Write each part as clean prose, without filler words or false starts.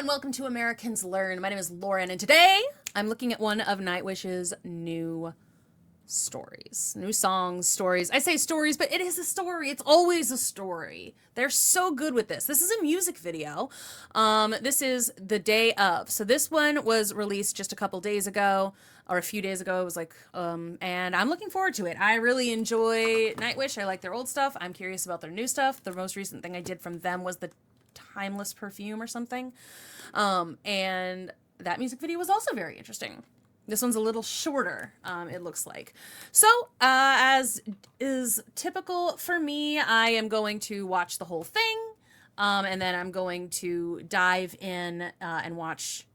and welcome to Americans Learn. My name is Lauren, and today I'm looking at one of Nightwish's new stories. New songs, stories. I say stories, but it is a story. It's always a story. They're so good with this. This is a music video. This is The Day Of. So this one was released just a couple days ago, or a few days ago. It was like, and I'm looking forward to it. I really enjoy Nightwish. I like their old stuff. I'm curious about their new stuff. The most recent thing I did from them was the Timeless perfume or something. And that music video was also very interesting. This one's a little shorter, it looks like. So, as is typical for me, I am going to watch the whole thing, and then I'm going to dive in and watch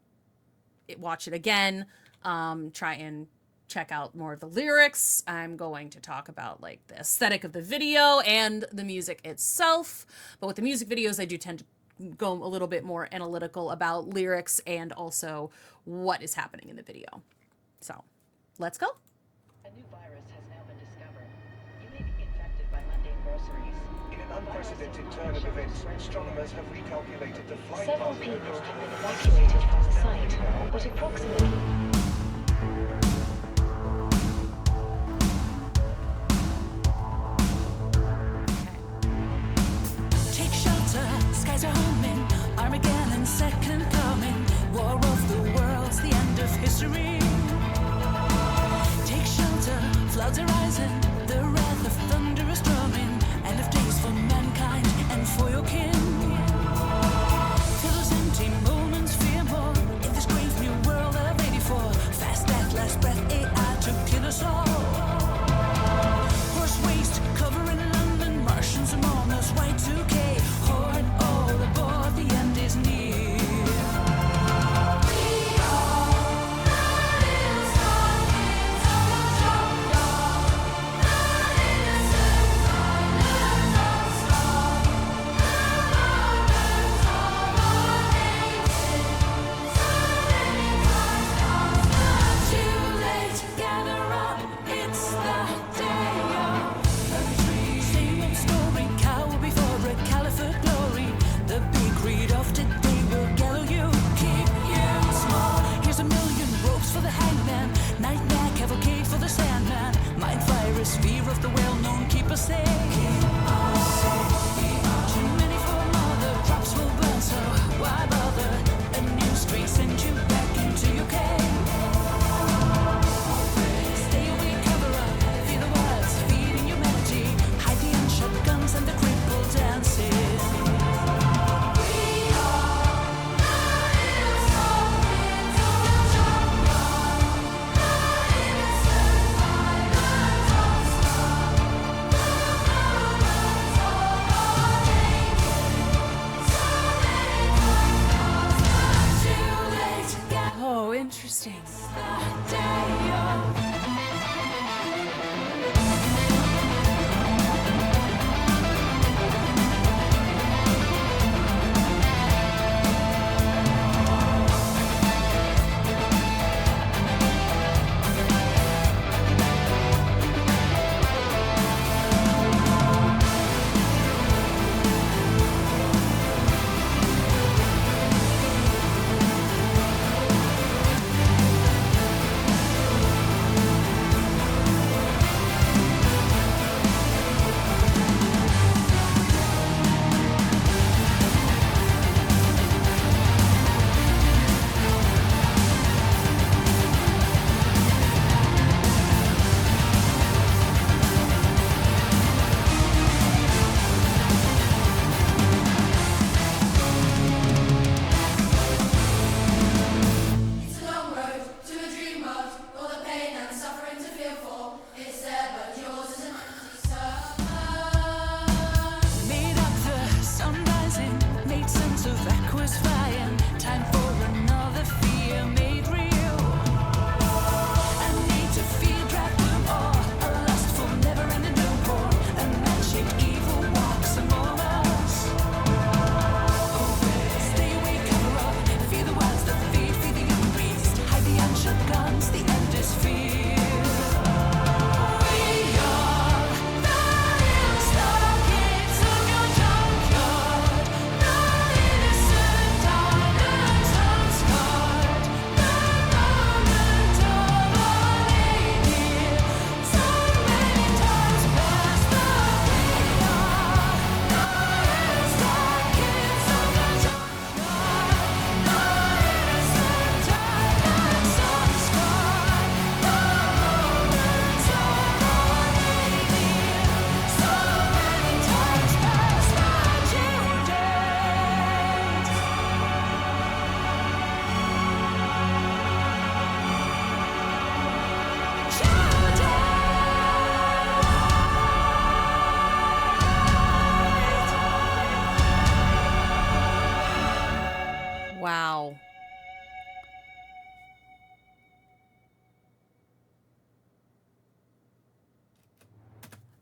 it again, try and check out more of the lyrics. I'm going to talk about like the aesthetic of the video and the music itself. But with the music videos, I do tend to go a little bit more analytical about lyrics and also what is happening in the video. So, let's go. A new virus has now been discovered. You may be infected by mundane groceries. In an unprecedented turn of events, astronomers have recalculated the flight Several path people of have been evacuated from the site, but approximately... Take shelter, skies are homing, Armageddon second coming, war of the worlds, the end of history. Take shelter, floods are rising, the wrath of thunder is drumming, end of days for mankind and for your kin. For those empty moments, fear more, in this brave new world of 84,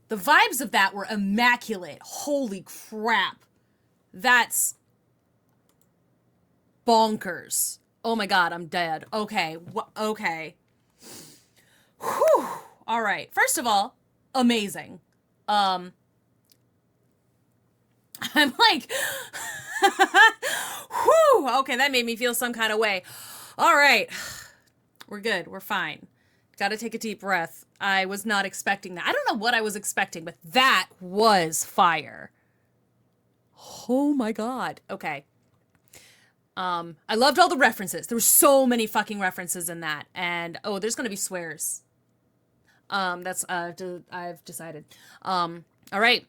The vibes of that were immaculate. Holy crap. That's bonkers. Oh my God, I'm dead. Okay. Okay. Whew. All right. First of all, amazing. I'm like, whew. Okay, that made me feel some kind of way. All right. We're good. We're fine. Got to take a deep breath. I was not expecting that. I don't know what I was expecting, but that was fire. Oh my God. Okay. I loved all the references. There were so many fucking references in that. And, oh, there's going to be swears. That's, I've decided. All right.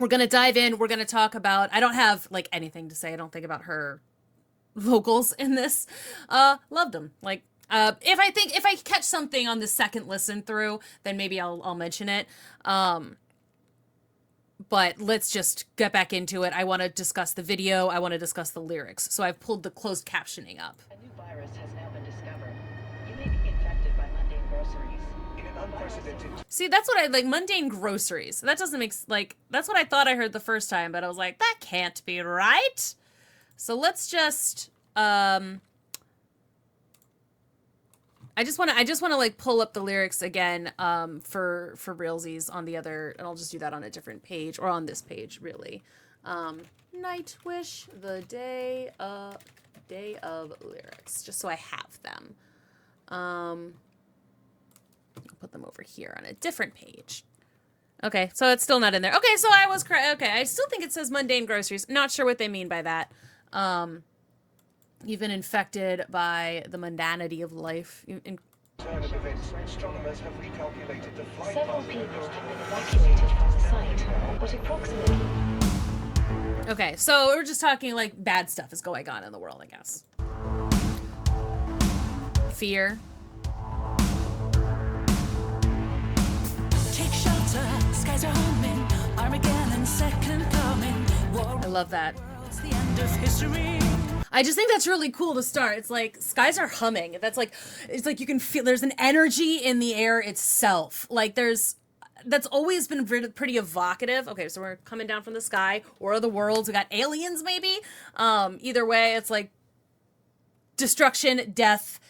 We're going to dive in. We're going to talk about, I don't have like anything to say. I don't think about her vocals in this. Loved them. Like, if I catch something on the second listen through, then maybe I'll mention it. But let's just get back into it. I want to discuss the video. I want to discuss the lyrics. So I've pulled the closed captioning up. A new virus has now been discovered. You may be infected by mundane groceries. In an unprecedented See, that's what I like, mundane groceries. That doesn't make, like, that's what I thought I heard the first time, but I was like, that can't be right. So let's just, I just want to like pull up the lyrics again, for realsies on the other, and I'll just do that on a different page, or on this page, really. Nightwish, the day of lyrics, just so I have them. I'll put them over here on a different page. Okay, so it's still not in there. Okay, so I was correct. Okay, I still think it says mundane groceries. Not sure what they mean by that. You've been infected by the mundanity of life. turn of events, astronomers have recalculated the flight Several path people of have been evacuated from the site, but approximately... Okay, so we're just talking like bad stuff is going on in the world, I guess. Fear. Take shelter, skies are homing, Armageddon second coming. War I love that. it's the end of history. I just think that's really cool to start. It's like skies are humming. That's like, it's like you can feel there's an energy in the air itself. Like that's always been pretty evocative. Okay, so we're coming down from the sky. War of the Worlds. We got aliens, maybe. Either way, it's like destruction, death,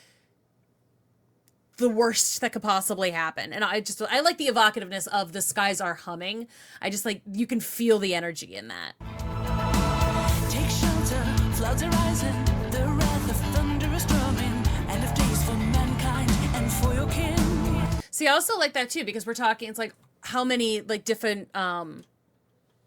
the worst that could possibly happen. And I like the evocativeness of the skies are humming. I just like, you can feel the energy in that. Take shelter, floods are rising, the wrath of thunder is drumming, end of days for mankind and for your kin. See, I also like that too, because we're talking, it's like how many like different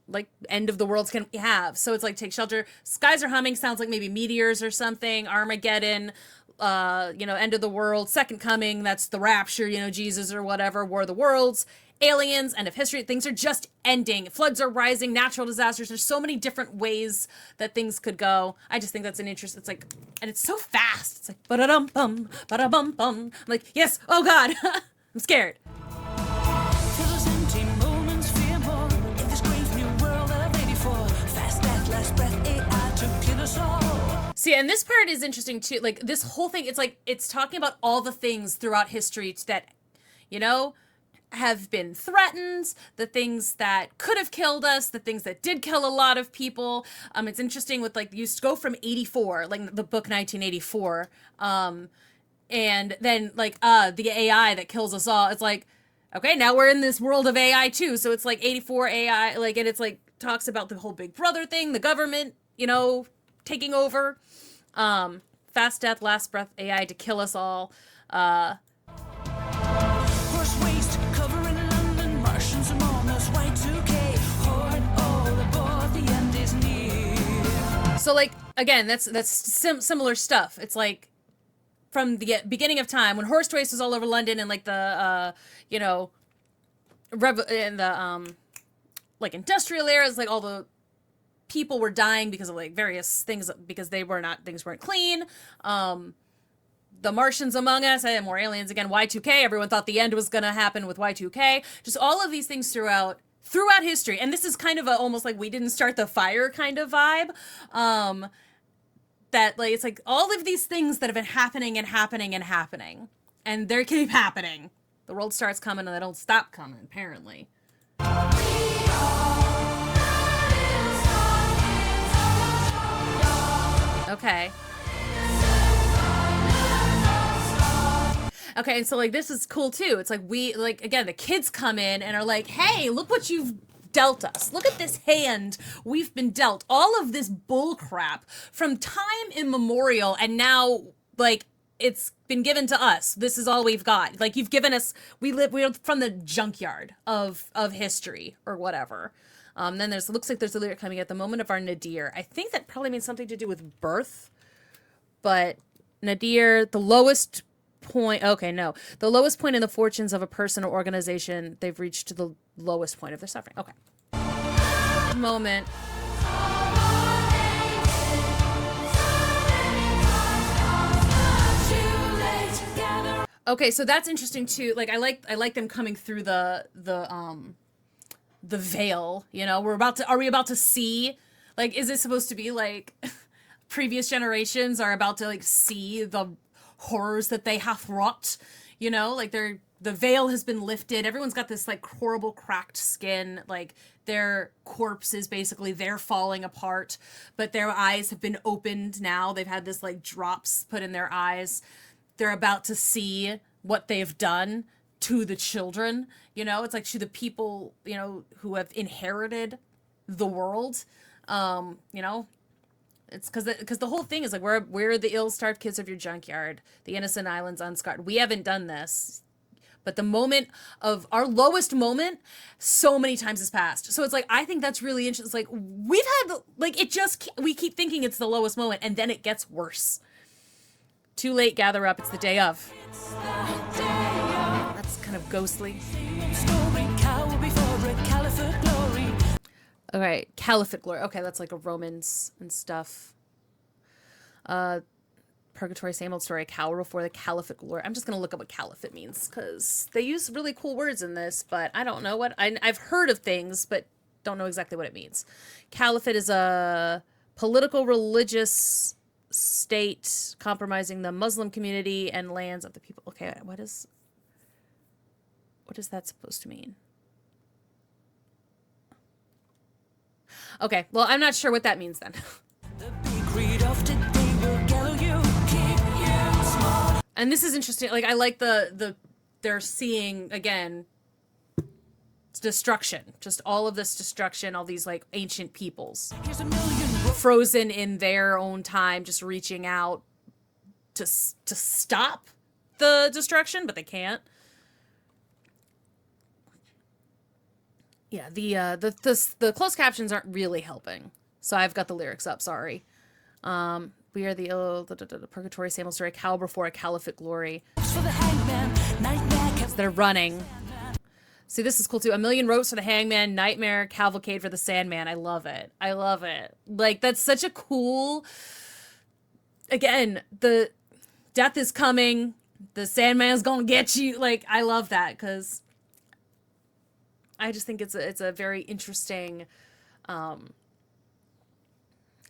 like end of the worlds can we have. So it's like take shelter, skies are humming, sounds like maybe meteors or something, Armageddon, end of the world, second coming, that's the rapture, Jesus or whatever, War of the Worlds, aliens, end of history, things are just ending, floods are rising, natural disasters, there's so many different ways that things could go. I just think that's an interest, it's like, and it's so fast, it's like, ba-da-dum-bum, ba-da-bum-bum, I'm like, yes, oh God, I'm scared. For those empty moments, fear more, in this brave new world that I'm ready for, fast death, last breath, AI to kill us all. See, and this part is interesting too. Like this whole thing, it's like it's talking about all the things throughout history that, have been threatened, the things that could have killed us, the things that did kill a lot of people. It's interesting with like you go from 84, like the book 1984, and then like the AI that kills us all. It's like, okay, now we're in this world of AI too. So it's like 84 AI, like, and it's like talks about the whole Big Brother thing, the government, taking over. Fast death, last breath, AI to kill us all. Horse waste, covering London, Martians among us, Y2K, horde all aboard, the end is near. So like, again, that's similar stuff. It's like from the beginning of time when horse race was all over London and like the, like industrial eras, like all the people were dying because of like various things because things weren't clean. The Martians among us, and more aliens again, Y2K, everyone thought the end was going to happen with Y2K. Just all of these things throughout history. And this is kind of almost like we didn't start the fire kind of vibe. That like, it's like all of these things that have been happening and happening and happening. And they keep happening. The world starts coming and they don't stop coming, apparently. Okay. Okay, and so like this is cool too. It's like we like again the kids come in and are like, "Hey, look what you've dealt us. Look at this hand we've been dealt. All of this bull crap from time immemorial, and now like it's been given to us. This is all we've got. Like you've given us. We're from the junkyard of history or whatever." Then looks like there's a lyric coming at the moment of our nadir. I think that probably means something to do with birth, but nadir, the lowest point. Okay, no, the lowest point in the fortunes of a person or organization. They've reached to the lowest point of their suffering. Okay. Moment. Okay, so that's interesting too. Like I like them coming through the veil, you know. Are we about to see, like, is it supposed to be like previous generations are about to like see the horrors that they have wrought, you know, like the veil has been lifted. Everyone's got this like horrible cracked skin, like their corpses basically they're falling apart, but their eyes have been opened now. They've had this like drops put in their eyes. They're about to see what they've done to the children, you know. It's like to the people, you know, who have inherited the world. You know, it's because the whole thing is like we're the ill-starved kids of your junkyard, the innocent islands unscarred. We haven't done this, but the moment of our lowest moment so many times has passed. So it's like I think that's really interesting. It's like we've had like we keep thinking it's the lowest moment, and then it gets worse. Too late, gather up, it's the day of. That's kind of ghostly. All right, caliphate glory. Okay, that's like a Romans and stuff. Purgatory, same old story. A cower before the caliphate glory. I'm just going to look up what caliphate means because they use really cool words in this, but I don't know what. I've heard of things, but don't know exactly what it means. Caliphate is a political, religious state compromising the Muslim community and lands of the people. Okay, what is that supposed to mean? Okay, well, I'm not sure what that means then. And this is interesting. Like I like they're seeing again destruction, just all of this destruction, all these like ancient peoples frozen in their own time, just reaching out to stop the destruction, but they can't. Yeah, the closed captions aren't really helping, so I've got the lyrics up. Sorry. We are the purgatory, same old story, cow before a caliphate glory. They're running. See, this is cool too. A million ropes for the hangman, nightmare, cavalcade for the Sandman. I love it. I love it. Like, that's such a cool... Again, the death is coming. The Sandman's gonna get you. Like, I love that because I just think it's a very interesting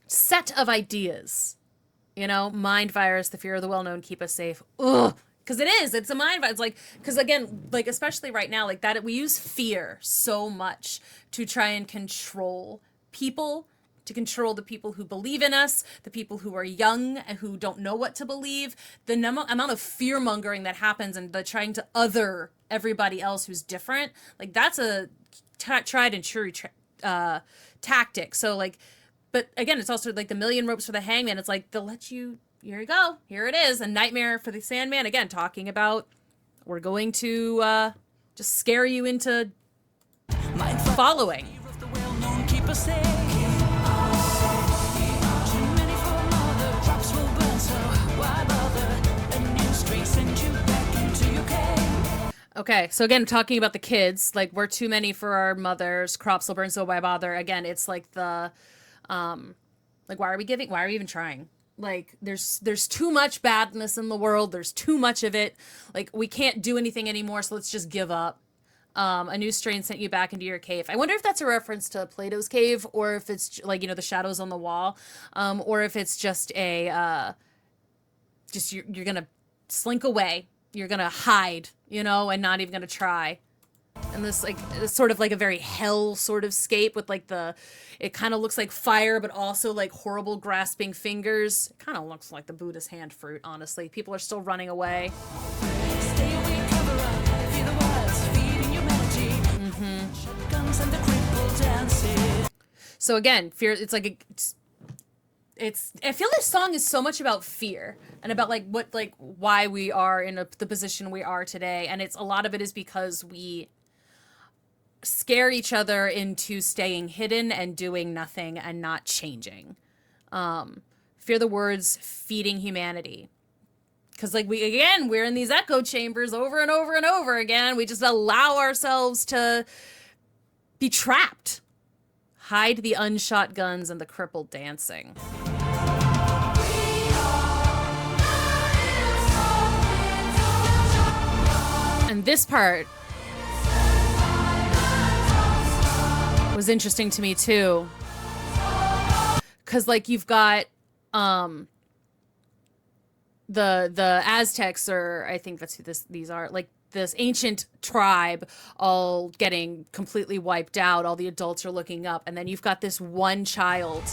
set of ideas. You know, mind virus, the fear of the well-known, keep us safe. Ugh. Because it's a mind virus. It's like, because again, like, especially right now, like that, we use fear so much to try and control people, to control the people who believe in us, the people who are young and who don't know what to believe, the amount of fear mongering that happens and the trying to other everybody else who's different. Like that's a tried and true tactic. So like, but again, it's also like the million ropes for the hangman. It's like, they'll let you, here you go. Here it is. A nightmare for the Sandman. Again, talking about we're going to just scare you into following. Okay, so again, talking about the kids, like we're too many for our mothers, crops will burn, so why bother? Again, it's like the, like why are we even trying? Like there's too much badness in the world. There's too much of it. Like we can't do anything anymore. So let's just give up. A new strain sent you back into your cave. I wonder if that's a reference to Plato's cave or if it's like, you know, the shadows on the wall. Or if it's just you're going to slink away. You're going to hide, you know, and not even going to try. And this like it's sort of like a very hell sort of scape with like it kind of looks like fire, but also like horrible grasping fingers. It kind of looks like the Buddha's hand fruit, honestly. People are still running away. Stay away, cover up, feel the words feeding humanity. Shotguns and the crippled dances. So again, fear, it's like I feel this song is so much about fear and about like what, like why we are in the position we are today. And a lot of it is because we scare each other into staying hidden and doing nothing and not changing. Fear the words feeding humanity. Because like we're in these echo chambers over and over and over again. We just allow ourselves to be trapped. Hide the unshot guns and the crippled dancing. And this part was interesting to me too. Cause like you've got the Aztecs, or I think that's who these are, like this ancient tribe all getting completely wiped out. All the adults are looking up, and then you've got this one child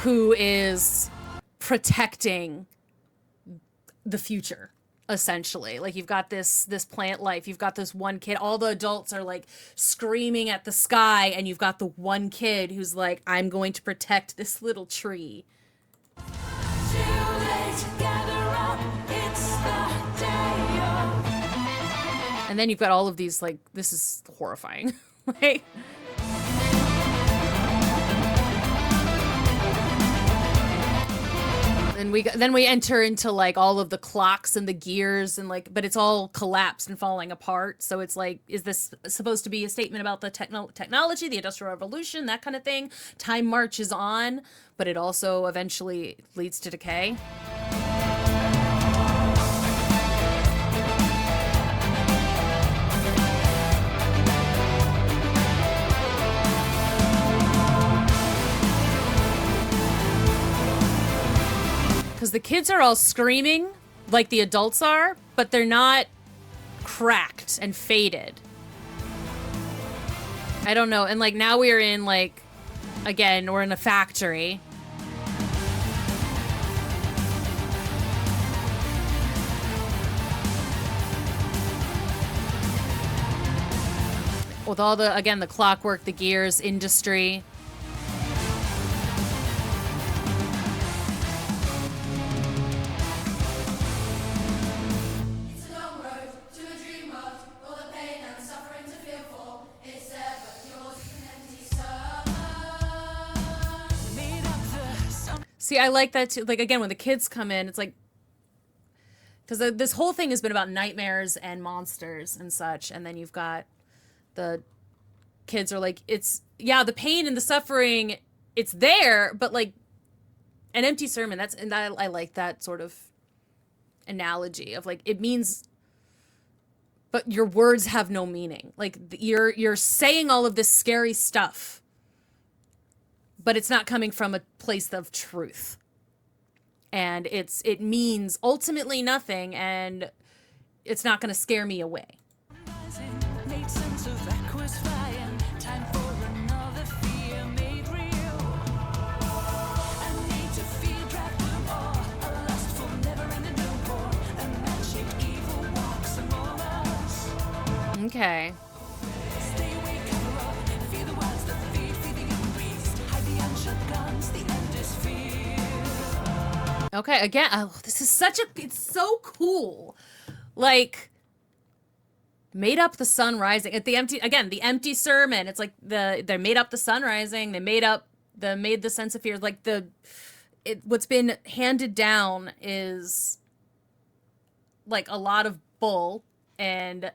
who is protecting the future, essentially. Like you've got this plant life, you've got this one kid, all the adults are like screaming at the sky, and you've got the one kid who's like, I'm going to protect this little tree. And then you've got all of these, like, this is horrifying. Like, and then we enter into like all of the clocks and the gears and like, but it's all collapsed and falling apart. So it's like, is this supposed to be a statement about the technology, the Industrial Revolution, that kind of thing? Time marches on, but it also eventually leads to decay. Because the kids are all screaming like the adults are, but they're not cracked and faded. I don't know. And like now we're in like, again, we're in a factory. With all the, again, the clockwork, the gears, industry. See, I like that too. Like, again, when the kids come in, it's like, because this whole thing has been about nightmares and monsters and such. And then you've got the kids are like, it's, yeah, the pain and the suffering, it's there, but like an empty sermon. I like that sort of analogy of like, it means, but your words have no meaning. Like you're saying all of this scary stuff, but it's not coming from a place of truth. And it means ultimately nothing, and it's not going to scare me away. Okay. Okay, again, oh, this is it's so cool. Like, made up the sun rising at the empty sermon. It's like they made up the sun rising. They made the sense of fear. Like what's been handed down is like a lot of bull, and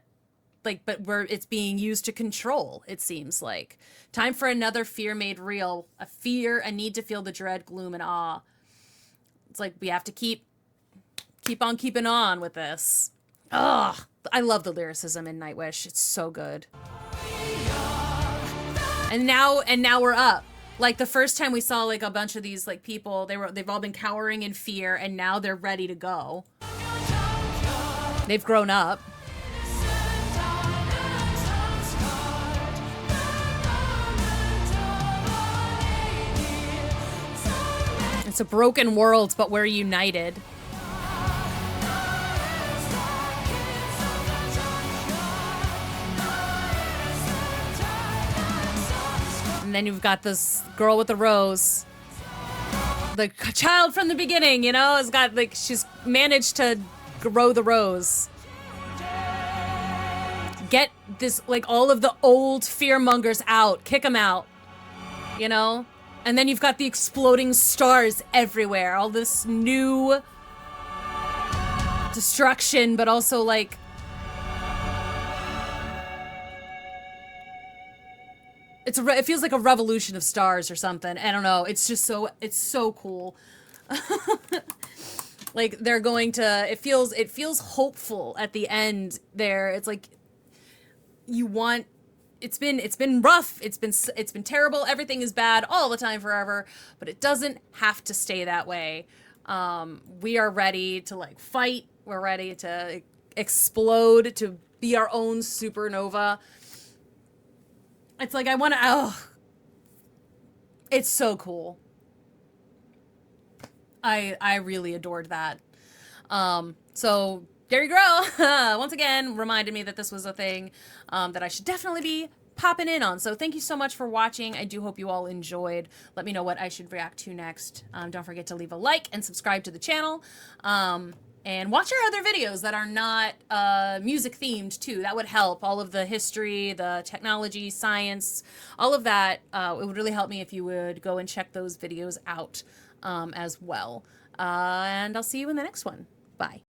like, but it's being used to control, it seems like. Time for another fear made real. A fear, a need to feel the dread, gloom, and awe. It's like we have to keep on keeping on with this. Ugh. I love the lyricism in Nightwish. It's so good. And now we're up. Like the first time we saw like a bunch of these like people, they've all been cowering in fear, and now they're ready to go. They've grown up. It's a broken world, but we're united. And then you've got this girl with the rose. The child from the beginning, you know, has got, like, she's managed to grow the rose. Get this, like, all of the old fearmongers out. Kick them out. You know? And then you've got the exploding stars everywhere. All this new destruction, but also, like, it feels like a revolution of stars or something. I don't know. It's just it's so cool. Like, they're going to, it feels hopeful at the end there. It's like, it's been rough. It's been terrible. Everything is bad all the time forever, but it doesn't have to stay that way. We are ready to, like, fight. We're ready to explode, to be our own supernova. It's like, it's so cool. I really adored that. So Gary Grow, once again, reminded me that this was a thing that I should definitely be popping in on. So thank you so much for watching. I do hope you all enjoyed. Let me know what I should react to next. Don't forget to leave a like and subscribe to the channel. And watch our other videos that are not music themed too. That would help. All of the history, the technology, science, all of that. It would really help me if you would go and check those videos out as well. And I'll see you in the next one. Bye.